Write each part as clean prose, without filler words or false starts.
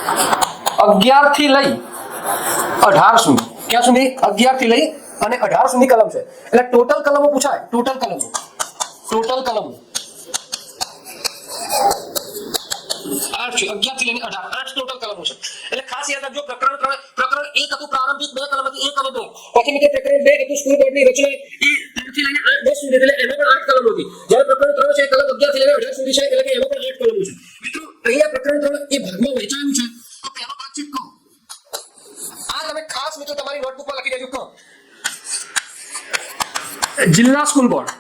11 થી લઈ 18 સુધી, ક્યાં સુધી? 11 થી લઈ અને 18 સુધી કલમ છે. એટલે ટોટલ કલમો પૂછાય, ટોટલ કલમો 8 છે. 11 થી લઈને 18 8 ટોટલ કલમો છે. એટલે ખાસ યાદ રાખજો, પ્રકરણ 1 હતું પ્રારંભિક 2 કલમ હતી, 1 અને 2. પછી મિત્રો પ્રકરણ 2 હતું સ્કૂલ બોર્ડની રચના, એ 3 થી લઈને 10 સુધી, એટલે એમાં પણ 8 કલમો હતી. જ્યારે પ્રકરણ 3 છે કલમ 11 થી લઈને 18 સુધી છે, એટલે કે એમાં પણ 8 કલમો છે. મિત્રો અહીંયા પ્રકરણ 3 એ ભાગમાં વહેંચાયું છે. તો પહેલો ભાગ છે ક. આ તમે ખાસ મિત્રો તમારી નોટબુકમાં લખી દેજો. ક જિલ્લા સ્કૂલ બોર્ડ.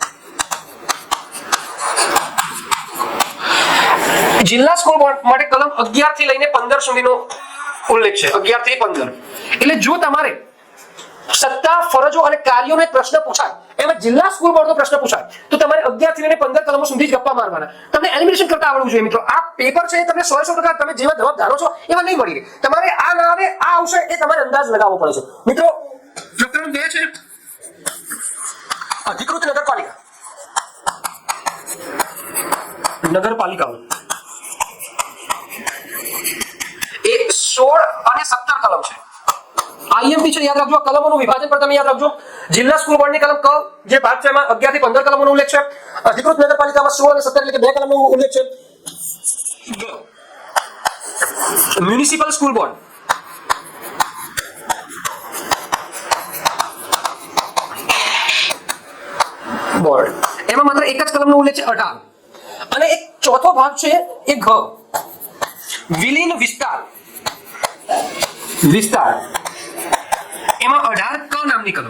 જિલ્લા સ્કૂલ બોર્ડ માટે કલમ 11 થી લઈને 15 સુધીનો ઉલ્લેખ છે. 11 થી 15. એટલે જો તમારે સત્તા, ફરજો અને કાર્યોનો એક પ્રશ્ન પૂછાય, એમાં જિલ્લા સ્કૂલ બોર્ડનો પ્રશ્ન પૂછાય, તો તમારે 11 થી લઈને 15 કલમો સુધી જ ગપ્પા મારવાના. તમને એલિમિનેશન કરતા આવડવું જોઈએ મિત્રો. આ પેપર છે તમને 100% તમે જેવા જવાબ ધારો છો એવા નહીં મળી રહે. તમારે આ ના આવે, આ આવશે, એ તમારે અંદાજ લગાવવો પડે છે. મિત્રો પ્રકરણ 2 છે અધિકૃત નગરપાલિકાઓ. એ 16 અને 17 કલમ છે. આઈએમપી છે, યાદ રાખજો. કલમોનું વિભાજન પણ તમે યાદ રાખજો. જિલ્લા સ્કૂલ બોર્ડની કલમ ક જે ભાગ છે એમાં 11 થી 15 કલમોનો ઉલ્લેખ છે. અધિકૃત નગરપાલિકામાં 16 અને 17 એટલે કે 2 કલમનો ઉલ્લેખ છે. Municipal school board. એમાં માત્ર એક જ કલમનો ઉલ્લેખ છે, 18. અને એક ચોથો ભાગ છે એ ઘ વિલીન વિસ્તાર. એમાં 18 ક નામની કલમ.